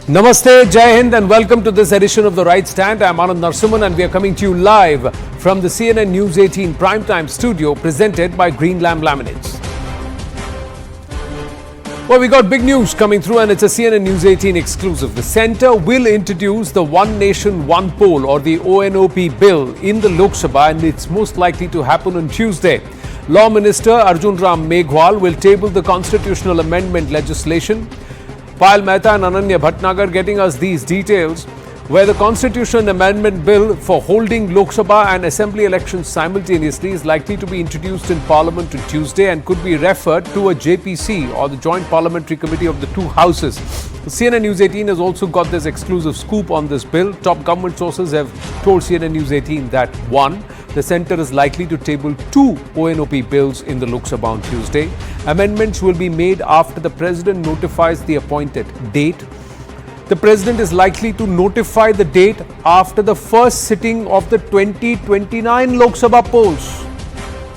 Namaste, Jai Hind, and welcome to this edition of The Right Stand. I'm Anand Narasimhan, and we are coming to you live from the CNN News 18 primetime studio, presented by Green Lamb Laminates. Well, we got big news coming through, and it's a CNN News 18 exclusive. The centre will introduce the One Nation, One Poll, or the ONOP bill in the Lok Sabha, and it's most likely to happen on Tuesday. Law Minister Arjun Ram Meghwal will table the constitutional amendment legislation. Payal Mehta and Ananya Bhatnagar getting us these details, where the Constitution Amendment Bill for holding Lok Sabha and Assembly elections simultaneously is likely to be introduced in Parliament on Tuesday and could be referred to a JPC, or the Joint Parliamentary Committee of the two houses. CNN News 18 has also got this exclusive scoop on this bill. Top government sources have told CNN News 18 that 1. The centre is likely to table 2 ONOP bills in the Lok Sabha on Tuesday. Amendments will be made after the President notifies the appointed date. The President is likely to notify the date after the first sitting of the 2029 Lok Sabha polls.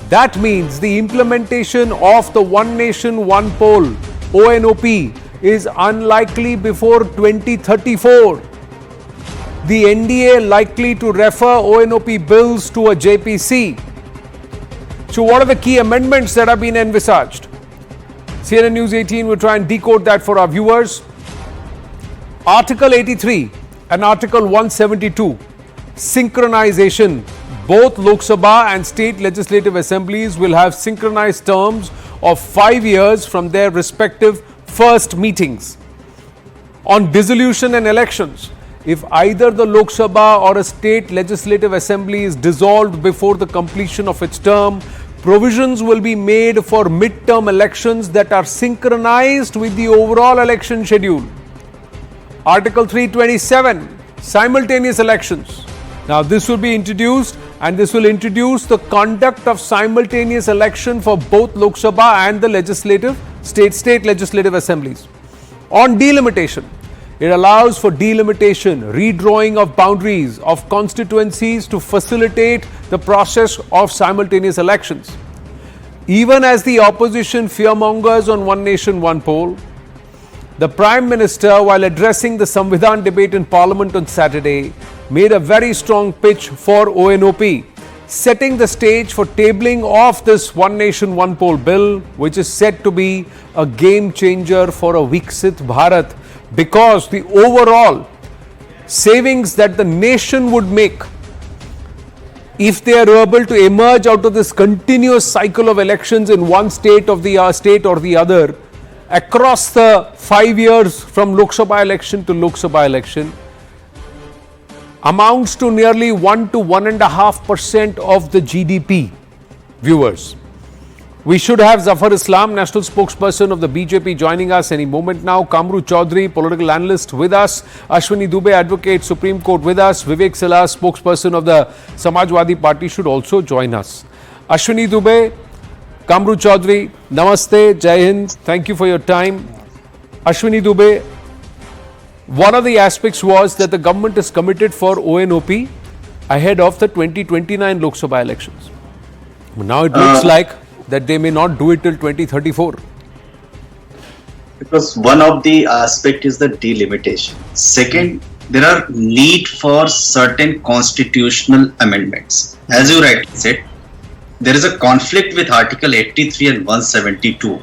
That means the implementation of the One Nation, One Poll ONOP is unlikely before 2034. The NDA likely to refer ONOP bills to a JPC. So what are the key amendments that have been envisaged? CNN News 18 will try and decode that for our viewers. Article 83 and Article 172, synchronization. Both Lok Sabha and state legislative assemblies will have synchronized terms of 5 years from their respective first meetings. On dissolution and elections, if either the Lok Sabha or a state legislative assembly is dissolved before the completion of its term, provisions will be made for mid-term elections that are synchronized with the overall election schedule. Article 327, simultaneous elections. Now this will be introduced, and this will introduce the conduct of simultaneous election for both Lok Sabha and the state legislative assemblies. On delimitation, it allows for delimitation, redrawing of boundaries of constituencies to facilitate the process of simultaneous elections. Even as the opposition fearmongers on One Nation, One Poll, the Prime Minister, while addressing the Samvidhan debate in Parliament on Saturday, made a very strong pitch for ONOP, setting the stage for tabling of this One Nation, One Poll bill, which is said to be a game changer for a Viksit Bharat, because the overall savings that the nation would make if they are able to emerge out of this continuous cycle of elections in one state or the other across the 5 years from Lok Sabha election to Lok Sabha election, amounts to nearly 1 to 1.5% of the GDP. Viewers, we should have Zafar Islam, national spokesperson of the BJP, joining us any moment now. Kamru Chaudhary, political analyst, with us. Ashwini Dubey, advocate, Supreme Court, with us. Vivek Silas, spokesperson of the Samajwadi Party, should also join us. Ashwini Dubey, Kamru Chaudhary, Namaste, Jai Hind, thank you for your time. Ashwini Dubey, one of the aspects was that the government is committed for ONOP ahead of the 2029 Lok Sabha elections. Now it looks like that they may not do it till 2034. Because one of the aspect is the delimitation. Second, there are need for certain constitutional amendments. As you rightly said, there is a conflict with Article 83 and 172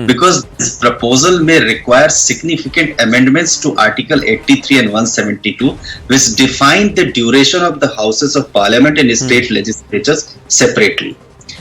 because this proposal may require significant amendments to Article 83 and 172, which define the duration of the Houses of Parliament and state legislatures separately.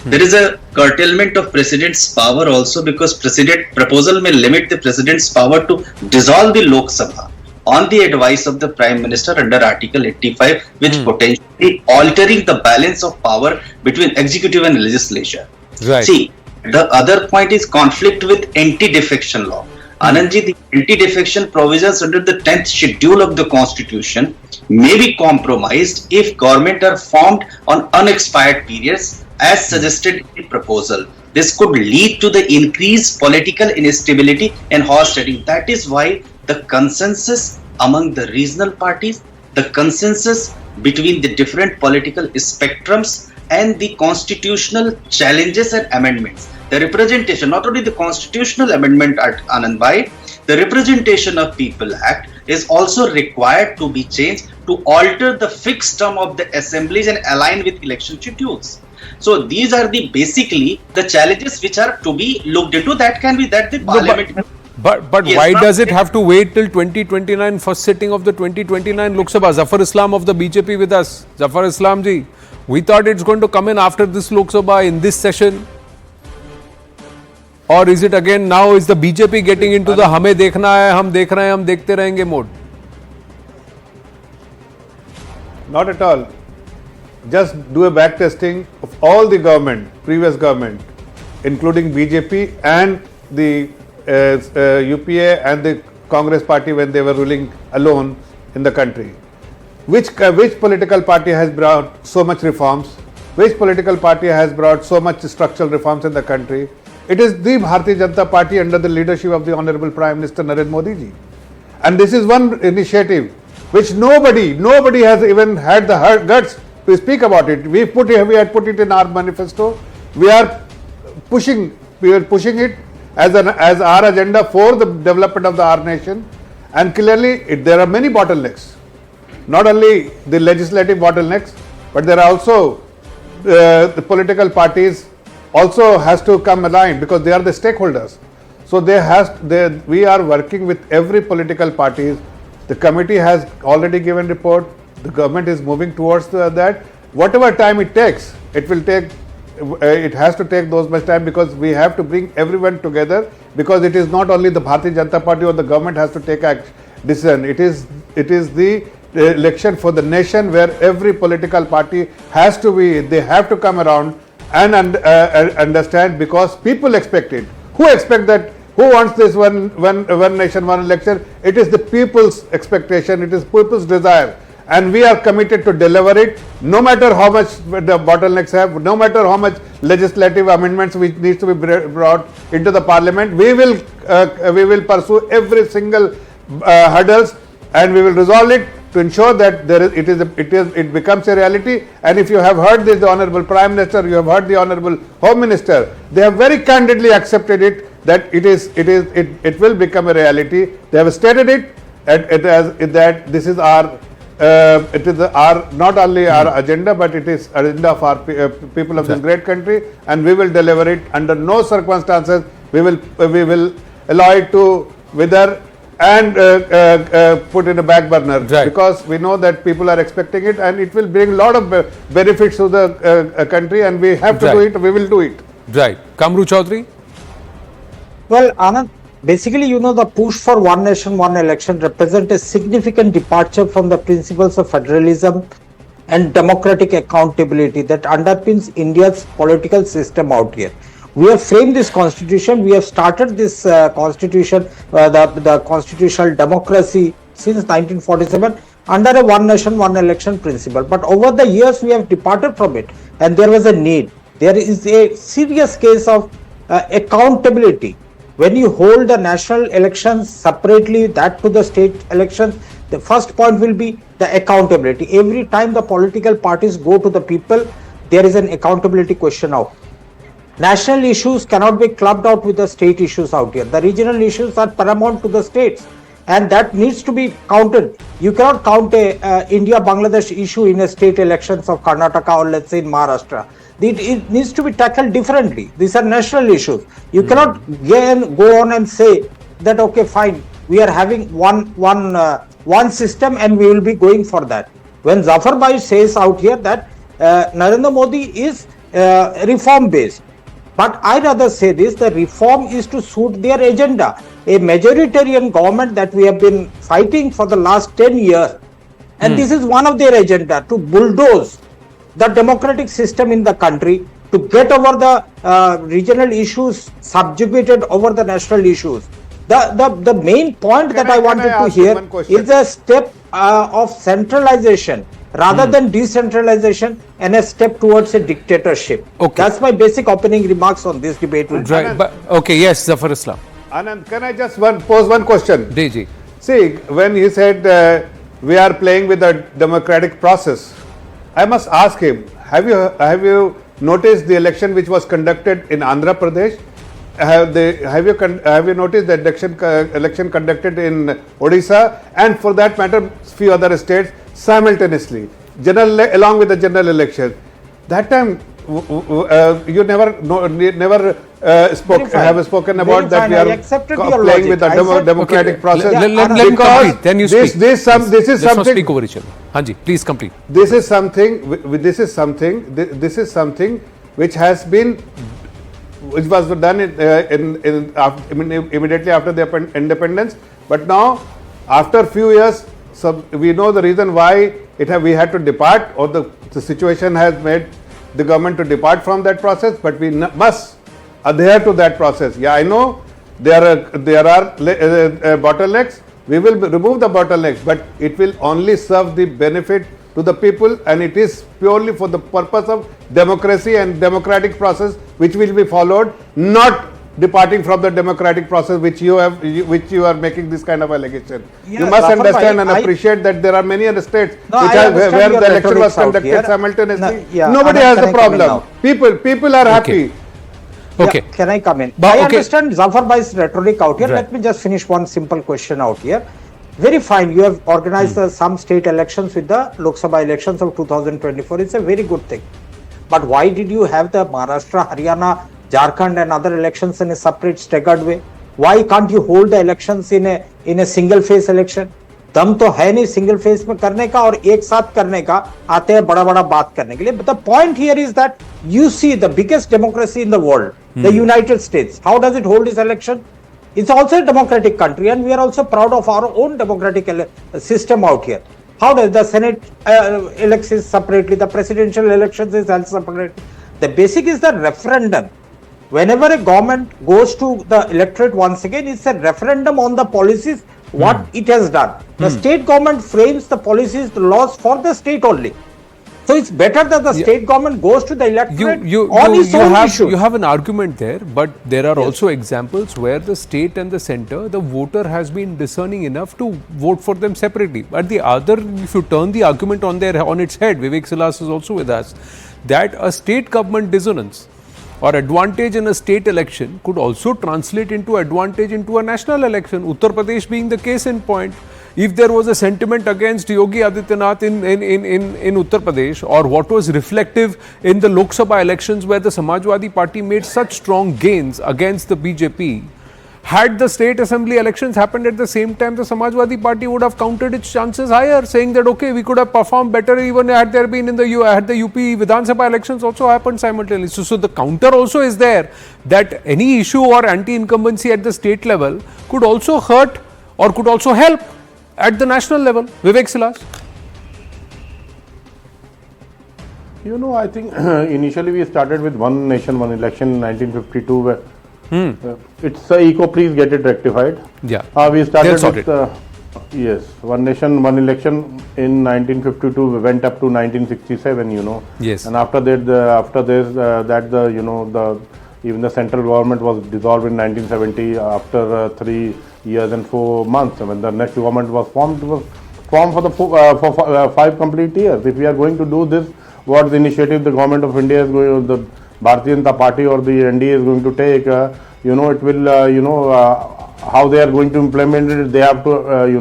There is a curtailment of President's power also, because proposal may limit the President's power to dissolve the Lok Sabha on the advice of the Prime Minister under Article 85, which potentially altering the balance of power between executive and legislature. Right. See, the other point is conflict with anti-defection law. Anandji, the anti-defection provisions under the 10th schedule of the Constitution may be compromised if government are formed on unexpired periods, as suggested in the proposal. This could lead to the increased political instability and horse trading. That is why the consensus among the regional parties, the consensus between the different political spectrums, and the constitutional challenges and amendments. The representation, not only the constitutional amendment at Anand Bhai, the Representation of People Act is also required to be changed to alter the fixed term of the assemblies and align with election schedules. So these are the basically the challenges which are to be looked into. That can be that the parliament. But Yes, why now- does it have to wait till 2029 first sitting of the 2029 Lok Sabha? Zafar Islam of the BJP with us. Zafar Islam ji, we thought it's going to come in after this Lok Sabha in this session. Or is it again now is the BJP getting into the हमें देखना है, हम देख रहे हैं, हम देखते रहेंगे mode? Not at all. Just do a back testing of all the government, previous government, including BJP and the UPA and the Congress party when they were ruling alone in the country. Which political party has brought so much reforms? Which political party has brought so much structural reforms in the country? It is the Bharatiya Janata Party under the leadership of the Honorable Prime Minister Narendra Modi ji. And this is one initiative which nobody has even had the guts to speak about it. We had put it in our manifesto. We are pushing it as our agenda for the development of our nation. And clearly, there are many bottlenecks. Not only the legislative bottlenecks, but there are also the political parties also has to come aligned because they are the stakeholders. So we are working with every political parties. The committee has already given report. The government is moving towards that. Whatever time it takes, it has to take those much time because we have to bring everyone together because it is not only the Bharatiya Janata Party or the government has to take decision. It is the election for the nation where every political party they have to come around and understand because people expect it. Who expect that? Who wants this one nation, one election? It is the people's expectation. It is people's desire. And we are committed to deliver it, no matter how much the bottlenecks have, no matter how much legislative amendments which needs to be brought into the parliament. We will pursue every single hurdles, and we will resolve it to ensure that it becomes a reality. And if you have heard this, the Honorable Prime Minister, you have heard the Honorable Home Minister, they have very candidly accepted it that it will become a reality. They have stated it that this is our. It is not only our agenda, but it is agenda of our people of this great country, and we will deliver it. Under no circumstances we will allow it to wither and put in a back burner because we know that people are expecting it, and it will bring a lot of benefits to the country, and we have to do it. We will do it. Right, Kamru Chaudhary. Well, Anand, basically, the push for one nation, one election represents a significant departure from the principles of federalism and democratic accountability that underpins India's political system out here. We have framed this constitution, we have started this constitution, the constitutional democracy since 1947 under a one nation, one election principle. But over the years, we have departed from it, and there was a need. There is a serious case of accountability. When you hold the national elections separately, that to the state elections, the first point will be the accountability. Every time the political parties go to the people, there is an accountability question out. National issues cannot be clubbed out with the state issues out here. The regional issues are paramount to the states, and that needs to be counted. You cannot count a India-Bangladesh issue in a state elections of Karnataka or let's say in Maharashtra. It needs to be tackled differently. These are national issues. You cannot go on and say that okay, fine, we are having one system and we will be going for that. When Zafar Bhai says out here that Narendra Modi is reform based, but I rather say this: the reform is to suit their agenda. A majoritarian government that we have been fighting for the last 10 years, and this is one of their agenda to bulldoze the democratic system in the country, to get over the regional issues subjugated over the national issues. The main point that I wanted to hear is a step of centralization rather than decentralization and a step towards a dictatorship. Okay. That's my basic opening remarks on this debate. Right. But, okay, yes, Zafar Islam. Anand, can I just pose one question? DG. See, when he said we are playing with the democratic process, I must ask him, have you noticed the election which was conducted in Andhra Pradesh? have you noticed the election conducted in Odisha and for that matter few other states simultaneously, along with the general election. That time you never spoken about that we are playing with the democratic process. Let him complete. Then you speak. This is Let's not something. speak over each other. Hanji, please complete. This is something which has been, which was done immediately after the independence. But now, after few years, we know the reason why we had to depart, or the situation has made the government to depart from that process. But we must adhere to that process. Yeah, I know there are bottlenecks. We will remove the bottlenecks, but it will only serve the benefit to the people, and it is purely for the purpose of democracy and democratic process which will be followed, not departing from the democratic process which you are making this kind of allegation. Yeah, you must understand and I appreciate that there are many other states I where understand the your election was rhetorics out conducted here. simultaneously. Yeah, Nobody Anand, has can a I come in problem. now? People are happy. Okay. Yeah, can I come in? But, I okay. understand Zafar Bhai's rhetoric out here. Right. Let me just finish one simple question out here. Very fine. You have organized some state elections with the Lok Sabha elections of 2024. It's a very good thing. But why did you have the Maharashtra, Haryana, Jharkhand and other elections in a separate staggered way? Why can't you hold the elections in a single phase election? दम तो है नहीं single phase में करने का और एक साथ करने का, आते हैं बड़ा बड़ा बात करने के लिए. But the point here is that you see the biggest democracy in the world, the United States. How does it hold its election? It's also a democratic country, and we are also proud of our own democratic system out here. How does the Senate elects separately, the presidential elections is held separately? The basic is the referendum. Whenever a government goes to the electorate once again, it's a referendum on the policies, what it has done. The state government frames the policies, the laws for the state only. So it's better that the state government goes to the electorate on its own issues. You have an argument there, but there are also examples where the state and the center, the voter has been discerning enough to vote for them separately. But the other, if you turn the argument on its head, Vivek Silas is also with us, that a state government dissonance or advantage in a state election could also translate into advantage into a national election. Uttar Pradesh being the case in point. If there was a sentiment against Yogi Adityanath in Uttar Pradesh, or what was reflective in the Lok Sabha elections where the Samajwadi Party made such strong gains against the BJP, had the state assembly elections happened at the same time, the Samajwadi Party would have counted its chances higher, saying that okay, we could have performed better even had there been had the UP Vidhan Sabha elections also happened simultaneously. So the counter also is there that any issue or anti-incumbency at the state level could also hurt or could also help at the national level. Vivek Silas. You know, I think initially we started with one nation, one election in 1952 where it's eco, please get it rectified. Yeah. We started with, yes, one nation, one election in 1952, we went up to 1967, you know. Yes. And after that, even the central government was dissolved in 1970 after 3 years and 4 months. When the next government was formed, it was formed for 5 complete years. If we are going to do this, what the initiative the government of India is going, the Bharatiya Janata Party or the NDA is going to take, it will, how they are going to implement it, they have to,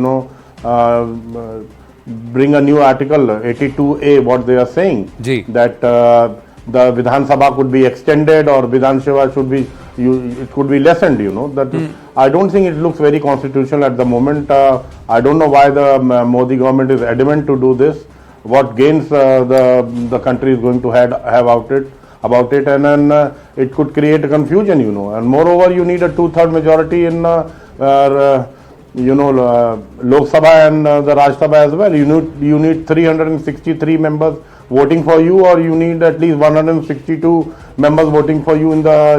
bring a new article, 82A, what they are saying, that the Vidhan Sabha could be extended or Vidhan Sabha should be, it could be lessened, that I don't think it looks very constitutional at the moment. I don't know why the Modi government is adamant to do this, what gains the country is going to have about it, and then it could create a confusion, and moreover you need a 2/3 majority in Lok Sabha and the Raj Sabha as well. You need 363 members voting for you, or you need at least 162 members voting for you in the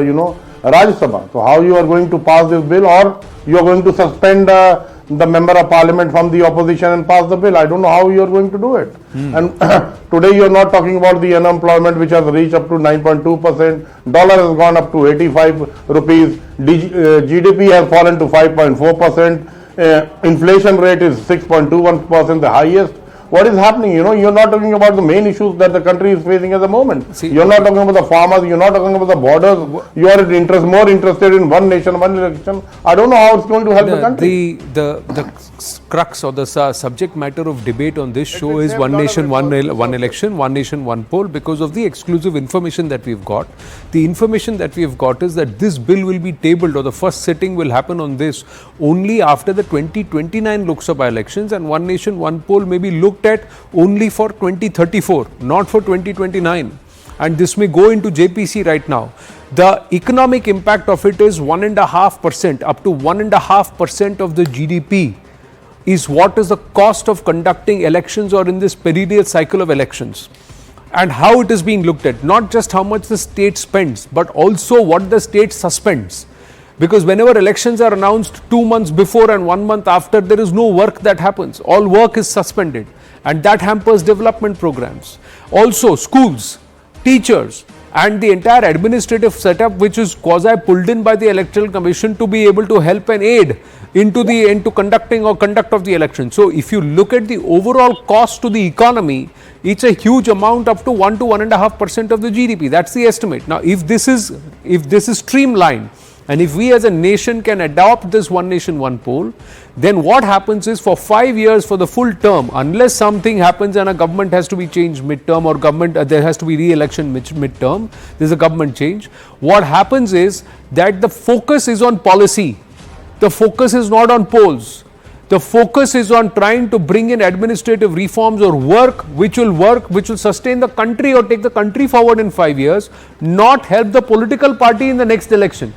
Raj Sabha. So how you are going to pass this bill, or you are going to suspend the member of parliament from the opposition and pass the bill? I don't know how you are going to do it. And today you are not talking about the unemployment, which has reached up to 9.2%. Dollar has gone up to 85 rupees. GDP has fallen to 5.4%. Inflation rate is 6.21%, the highest what is happening? You're not talking about the main issues that the country is facing at the moment. You're not talking about the farmers, you're not talking about the borders, you are more interested in one nation, one election. I don't know how it's going to help the country. The crux or the subject matter of debate on this show is one nation, one election, one nation, one poll, because of the exclusive information that we've got. The information that we've got is that this bill will be tabled, or the first sitting will happen on this only after the 2029 Lok Sabha elections, and one nation, one poll may be looked at only for 2034, not for 2029. And this may go into JPC right now. The economic impact of it is 1.5%, up to 1.5% of the GDP is what is the cost of conducting elections, or in this perennial cycle of elections, and how it is being looked at. Not just how much the state spends, but also what the state suspends. Because whenever elections are announced 2 months before and 1 month after, there is no work that happens. All work is suspended, and that hampers development programs. Also, schools, teachers, and the entire administrative setup, which is quasi pulled in by the Electoral Commission to be able to help and aid into conducting or conduct of the election. So if you look at the overall cost to the economy, it's a huge amount, up to 1 to 1.5% of the GDP. That's the estimate. Now, if this is streamlined, and if we as a nation can adopt this one nation, one poll, then what happens is, for 5 years, for the full term, unless something happens and a government has to be changed midterm, or there has to be re-election midterm, there's a government change, what happens is that the focus is on policy. The focus is not on polls. The focus is on trying to bring in administrative reforms or work which will sustain the country or take the country forward in 5 years, not help the political party in the next election.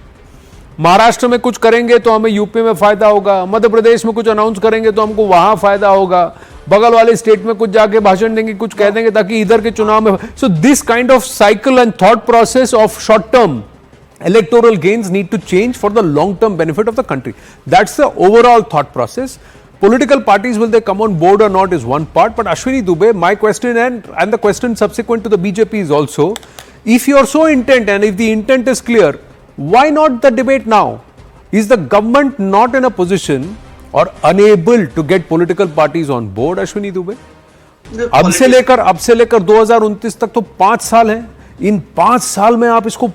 Maharashtra में कुछ करेंगे तो हमें UP में फायदा होगा, मध्य प्रदेश में कुछ अनाउंस करेंगे तो हमको वहां फायदा होगा, बगल वाले स्टेट में कुछ जाके भाषण देंगे, कुछ कह देंगे ताकि इधर के चुनाव में. So this kind of cycle and thought process of short term electoral gains need to change for the long term benefit of the country. That's the overall thought process. Political parties, will they come on board or not, is one part. But Ashwini Dubey, my question and the question subsequent to the BJP is also, if you are so intent and if the intent is clear, why not the debate now? Is the government not in a position or unable to get political parties on board, Ashwini Dubey? अब से लेकर 2029 तक तो 5 साल हैं. इन 5 साल में आप इसको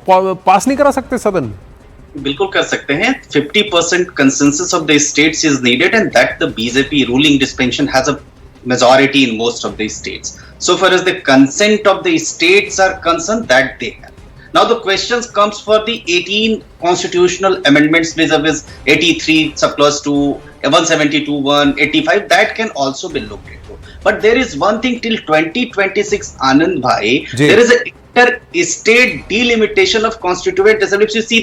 पास नहीं करा सकते सदन? बिल्कुल कर सकते हैं. 50% consensus of the states is needed, and that the BJP ruling dispensation has a majority in most of the states. So far as the consent of the states are concerned, that they have. Now the questions comes for the 18 constitutional amendments vis-a-vis 83 surplus to 172, 185, that can also be looked into. But there is one thing, till 2026, Anand Bhai, there is a inter-state delimitation of constituent assembly. If you see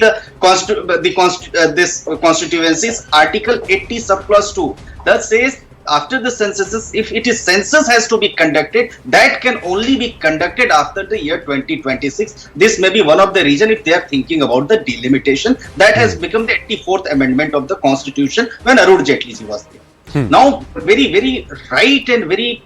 this constituencies, Article 80 surplus 2, that says after the census, if it is census has to be conducted, that can only be conducted after the year 2026. This may be one of the reason if they are thinking about the delimitation that has become the 84th amendment of the constitution when Arun Jaitley was there. Now, very, very right and very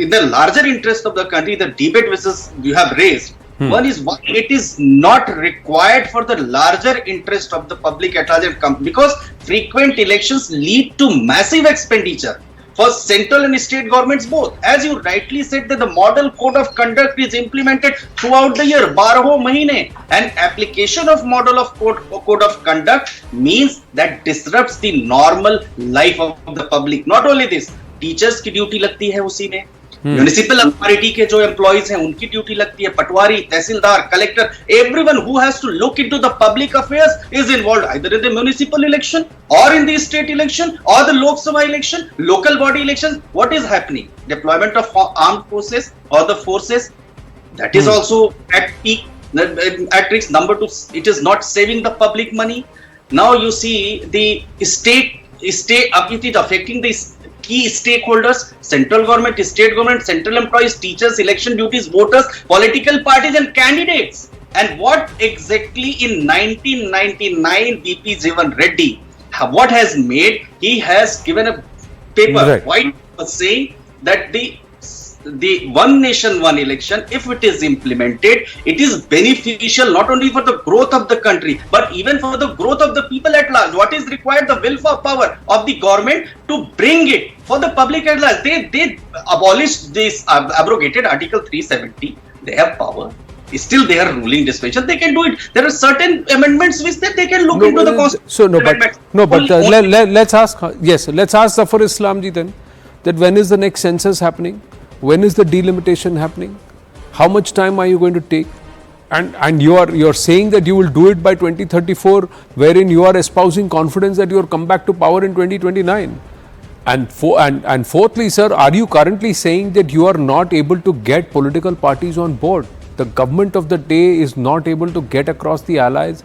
in the larger interest of the country, the debate which you have raised. One is why it is not required for the larger interest of the public at large, because frequent elections lead to massive expenditure for central and state governments both. As you rightly said, that the model code of conduct is implemented throughout the year, 12 mahine, and application of model of code of conduct means that disrupts the normal life of the public. Not only this, teachers की duty लगती है उसी में, municipal authority के जो employees हैं उनकी duty लगती है, patwari, tehsildar, collector, everyone who has to look into the public affairs is involved either in the municipal election और इन द स्टेट इलेक्शन और the Lok Sabha election, local body election. What is happening? Deployment of armed forces और the forces, that is also at peak, at risk. Number 2, it is not saving the public money. Now you see the state it is affecting the key stakeholders, central government, state government, central employees, teachers, election duties, voters, political parties and candidates. And what exactly in 1999 BP Jeevan Reddy, what has made, he has given a paper, white saying that the one nation, one election, if it is implemented, it is beneficial not only for the growth of the country, but even for the growth of the people at large. What is required? The will for power of the government to bring it for the public at large. They abolished this, abrogated Article 370. They have power. Still, they are ruling dispensation. They can do it. There are certain amendments which they can look into the constitution. So let's ask. Yes, let's ask Zafar Islamji then. That when is the next census happening? When is the delimitation happening? How much time are you going to take? And you're saying that you will do it by 2034, wherein you are espousing confidence that you will come back to power in 2029. And fourthly, sir, are you currently saying that you are not able to get political parties on board? The government of the day is not able to get across the alleys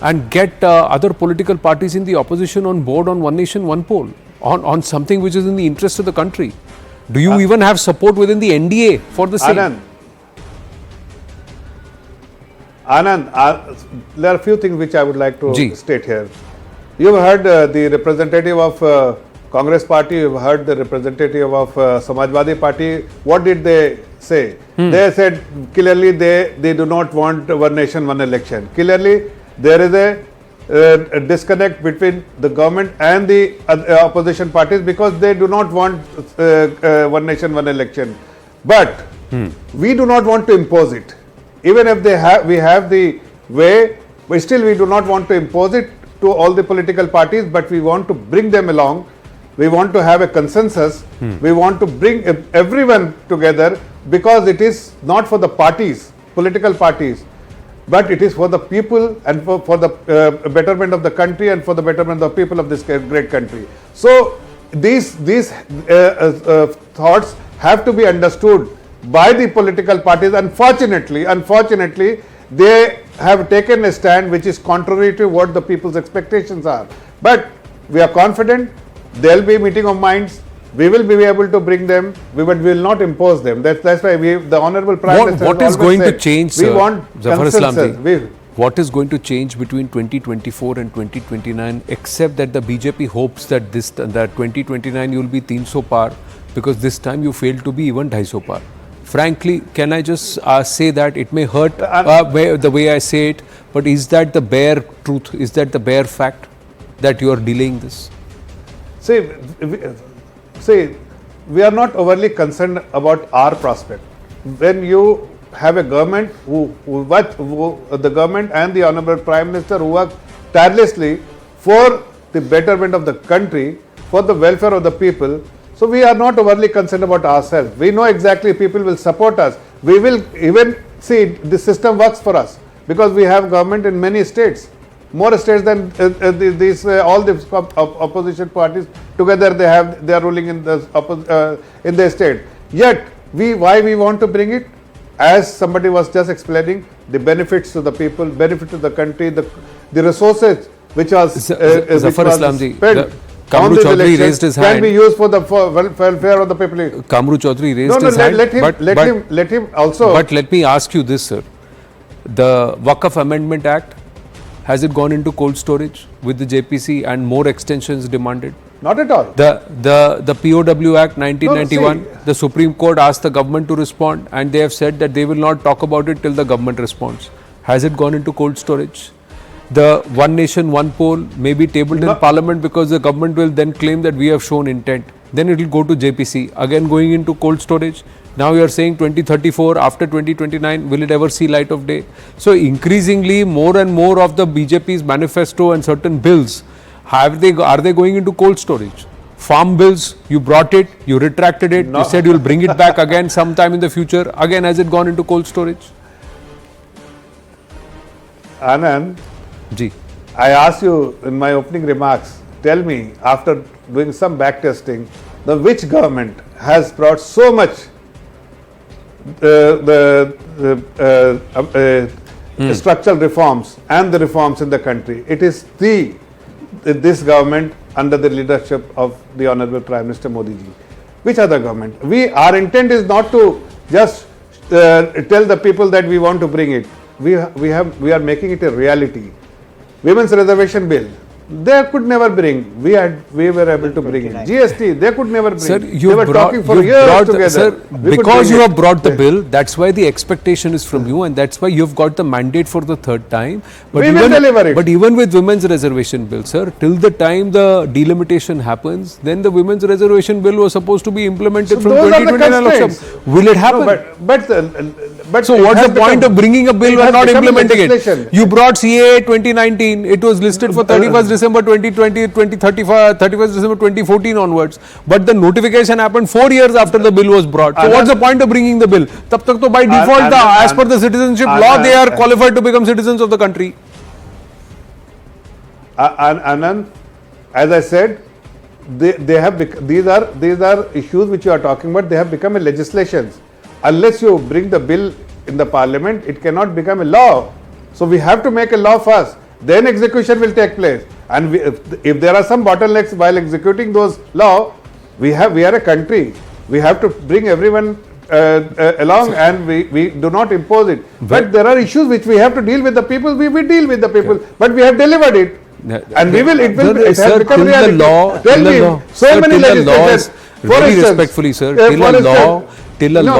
and get other political parties in the opposition on board on one nation, one poll, on something which is in the interest of the country. Do you even have support within the NDA for the same? Anand, there are a few things which I would like to Ji. state here. You have heard the representative of Congress party, you have heard the representative of Samajwadi party. What did they say? They said clearly they do not want one nation, one election. Clearly there is a disconnect between the government and the opposition parties because they do not want one nation, one election. But we do not want to impose it. Even if we have the way, but still we do not want to impose it to all the political parties, but we want to bring them along. We want to have a consensus. We want to bring everyone together because it is not for the parties, political parties, but it is for the people and for the betterment of the country and for the betterment of the people of this great country. So these thoughts have to be understood by the political parties. Unfortunately, they have taken a stand which is contrary to what the people's expectations are. But we are confident there will be a meeting of minds. We will be able to bring them, but we will not impose them. That's why the Honorable Prime Minister what is going to change, we sir? want Zafar consensus. Islamji, what is going to change between 2024 and 2029, except that the BJP hopes that that 2029 you will be 300 par, because this time you failed to be even 250 par. Frankly, can I just say that it may hurt the way I say it, but is that the bare truth? Is that the bare fact that you are delaying this? See, we are not overly concerned about our prospect. When you have a government the government and the Honorable Prime Minister who work tirelessly for the betterment of the country, for the welfare of the people, so we are not overly concerned about ourselves. We know exactly people will support us. We will even see the system works for us because we have government in many states. More states than all the opposition parties together. They are ruling in their state. Yet why we want to bring it? As somebody was just explaining, the benefits to the people, benefit to the country, the resources which was spent Kamru Chaudhary raised his hand. Can be used for the welfare of the people. Kamru Chaudhary raised his hand. Let him also. But let me ask you this, sir. The Waqf Amendment Act, has it gone into cold storage with the JPC and more extensions demanded? Not at all. The POW Act 1991, the Supreme Court asked the government to respond and they have said that they will not talk about it till the government responds. Has it gone into cold storage? The one nation, one poll may be tabled in Parliament because the government will then claim that we have shown intent. Then it will go to JPC, again going into cold storage. Now you are saying 2034, after 2029, will it ever see light of day? So increasingly, more and more of the BJP's manifesto and certain bills, are they going into cold storage? Farm bills, you brought it, you retracted it, you said you will bring it back again sometime in the future. Again, has it gone into cold storage? Anand, Ji. I asked you in my opening remarks, tell me, after doing some back testing, which government has brought so much structural reforms and the reforms in the country. It is this government under the leadership of the Honorable Prime Minister Modi ji. Which other government? Our intent is not to just tell the people that we want to bring it. We are making it a reality. Women's reservation bill, They could never bring. We were able to bring it. GST, they could never bring. Sir, they were talking for years together. Sir, We could because bring you it. have brought the bill, that's why the expectation is from you, and that's why you've got the mandate for the third time. But We will deliver it. But even with women's reservation bill, sir, till the time the delimitation happens, then the women's reservation bill was supposed to be implemented So from those are the 2029 Lok constraints. Sabha. Will it happen? No, but So it what's has the point become- of bringing a bill it and has not become implementing it? legislation. You brought CAA 2019. It was listed for 31st December 2020, 31st December 2014 onwards. But the notification happened 4 years after the bill was brought. So what's the point of bringing the bill? Tab tak to by default, as per the citizenship law, they are qualified to become citizens of the country. Anand, as I said, they have these are issues which you are talking about. They have become a legislations. Unless you bring the bill in the parliament, it cannot become a law. So we have to make a law first. Then execution will take place. And if there are some bottlenecks while executing those law, we are a country. We have to bring everyone along, and we do not impose it. But there are issues which we have to deal with the people. We will deal with the people, but we have delivered it. And we will. It has become reality. Tell me, so many legislators. Very respectfully, sir. Till a law,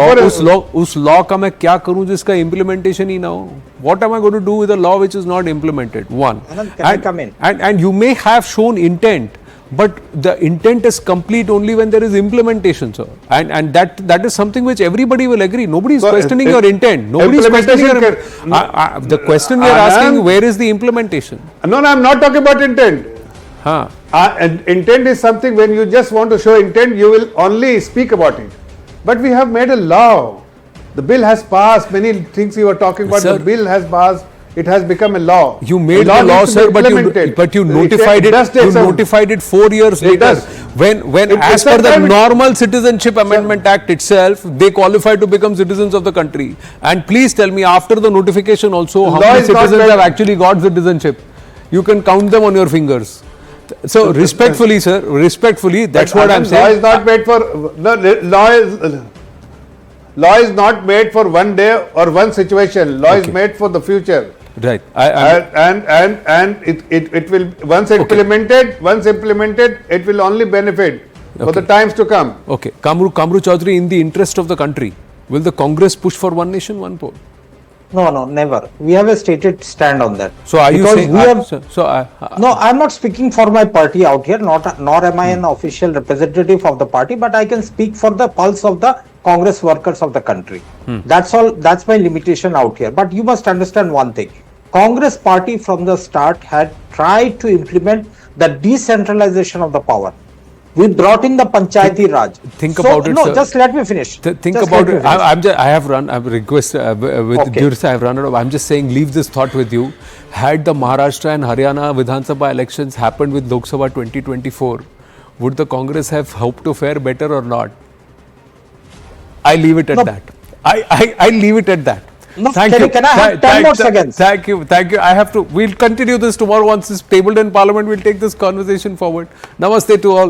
उस law का मैं क्या करूं जिसका implementation ही ना हो? What am I going to do with a law which is not implemented? One. Anand, can I come in? And you may have shown intent, but the intent is complete only when there is implementation, sir. And that is something which everybody will agree. Nobody is questioning your intent. Nobody is questioning your the question we are asking, where is the implementation? No, I am not talking about intent. Huh. And intent is something when you just want to show intent, you will only speak about it. But we have made a law. The bill has passed. Many things you were talking about. Sir, the bill has passed. It has become a law. You made the the law, needs to sir, be implemented. but you notified it. does take You some- notified it 4 years It later. does. When It- as it's per a the private- normal Citizenship Amendment Act itself, they qualify to become citizens of the country. And please tell me, after the notification also, how Law many is not citizens made- have actually got citizenship? You can count them on your fingers. So respectfully, sir, respectfully, that's what I'm saying. Law is not made for law is not made for one day or one situation. Law is Okay. made for the future. Right. And it will once implemented, it will only benefit for the times to come. Okay. Kamru Chaudhary, in the interest of the country, will the Congress push for one nation, one poll? No, never. We have a stated stand on that. So are you Because saying? we have- No, I'm not speaking for my party out here, nor am I an official representative of the party, but I can speak for the pulse of the Congress workers of the country. That's all. That's my limitation out here. But you must understand one thing. Congress party from the start had tried to implement the decentralization of the power. We brought in the Panchayati Raj. Think about it, No, sir. just let me finish. Think Just about let me it. finish. I have run. I request with Okay. due respect, I have run out of. I'm just saying, leave this thought with you. Had the Maharashtra and Haryana Vidhan Sabha elections happened with Lok Sabha 2024, would the Congress have hoped to fare better or not? I leave it at No. that. I leave it at that. No, Thank can you. you- can I have 10 more seconds? Thank you. I have to. We'll continue this tomorrow once it's tabled in Parliament. We'll take this conversation forward. Namaste to all.